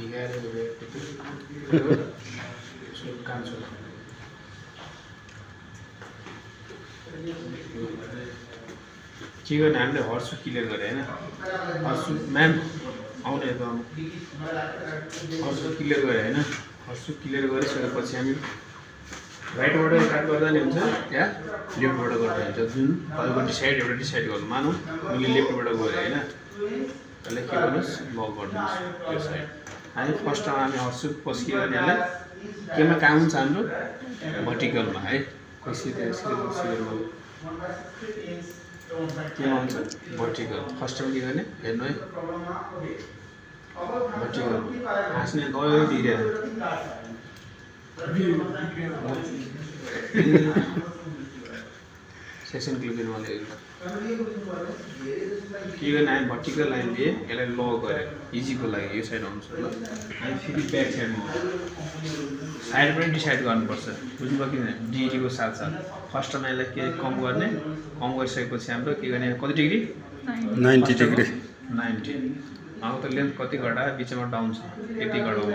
भिगाएर कान्छो के गर्ने हामीले हर्सु क्लियर गरे होइन हर्सु म्याम आउने त हर्सु क्लियर गरे होइन हर्सु क्लियर गरिसकेपछि हामी राइटबाट स्टार्ट गर्दा नि हुन्छ या लेफ्टबाट गर्दा हुन्छ जुन तपाईँको डिसाइड एउटा डिसाइड गर्नु मानौँ मैले लेफ्टबाट गएँ होइन त्यसलाई के गर्नुहोस् लक गरिदिनुहोस् यो साइड हामी फर्स्टमा हामी हर्सु पस्कियो भने यसलाई केमा काम हुन्छ हाम्रो भर्टिकलमा है कसरी केमा हुन्छ भर्टिकल फर्स्टमा के गर्ने हेर्नु है भर्टिकल हाँस्ने गयो दिएर सेक्सन क्लिक गर्नु मलाई के गर्ने हामी भर्टिकल लाइन लिए यसलाई ल गऱ्यो इजीको लागि यो साइड आउँछ ल हामी फेरि ब्याक साइडमा साइड पनि डिसाइड गर्नुपर्छ बुझ्नुभयो कि डिटीको साथसाथ फर्स्टमा यसलाई के कम गर्ने कम गरिसकेपछि हाम्रो के गर्ने कति डिग्री 90 डिग्री 90 अब त लेन्थ कति घटा बिचमा डाउन छ यति घटाउँ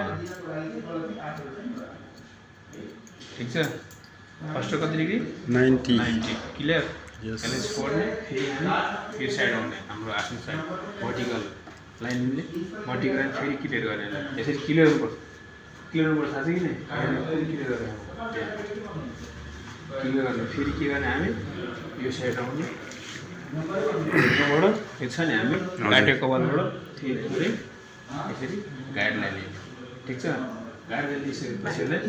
ठिक छ फर्स्ट कति डिग्री 90 क्लियर यसलाई छोड्ने फेरि यो साइड आउने हाम्रो आफ्नो साइड भर्टिकल लाइनले भर्टिकल लाइन फेरि क्लियर गर्ने यसरी क्लियर गर्नुपर्छ थाहा छ कि नै क्लियर गर्ने क्लियर गर्ने फेरि के गर्ने हामी यो साइड आउने यहाँबाट यो छ नि हामी काटेको कपालबाट फेरि यसरी गाइडलाइन लिने ठिक छ गाइडलाइन लिइसकेपछि यसलाई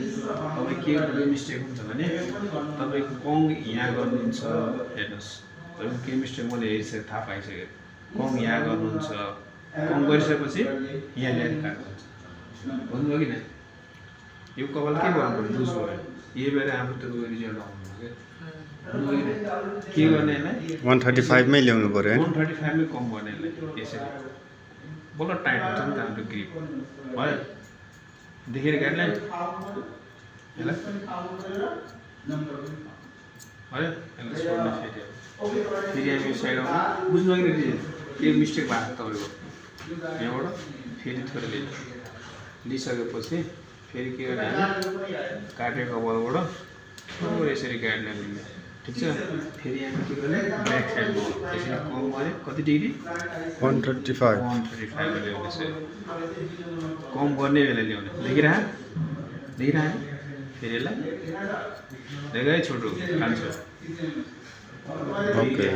तपाईँ के गर्नु मिस्टेक हुन्छ भने तपाईँको कङ यहाँ गर्नुहुन्छ हेर्नुहोस् तपाईँको के मिस्टेक मैले हेरिसकेँ थाहा पाइसकेँ कङ यहाँ गर्नुहुन्छ कङ गरिसकेपछि यहाँ ल्याएर काट्नुहुन्छ भन्नुभयो कि नै यो कपाल के गर्नु पर्यो लुज भयो यही भएर हाम्रो त्यो रिजल्ट आउनु के गर्ने यसलाई 135 मै ल्याउनु पर्यो 135 मै कम गर्ने यसलाई यसरी बल्ल टाइट हुन्छ नि त हाम्रो ग्रिप भयो देखेर गाइडलाइन यसलाई भयो यसलाई छोड्ने फेरि हामी यो साइड आउनु बुझ्नु कि के मिस्टेक भएको तपाईँको यहाँबाट फेरि थोरै लिइसकेपछि फेरि के गर्ने हामी काटेको कपालबाट यसरी गाइडलाइन लिने ठिक छ फेरि हामी के गर्ने ब्याक साइडमा यसरी कम गऱ्यो कति डिग्री 135 ल्याउने कम गर्ने बेला ल्याउने देखिरह फेरि यसलाई धेरै छोटो कान्छ ओके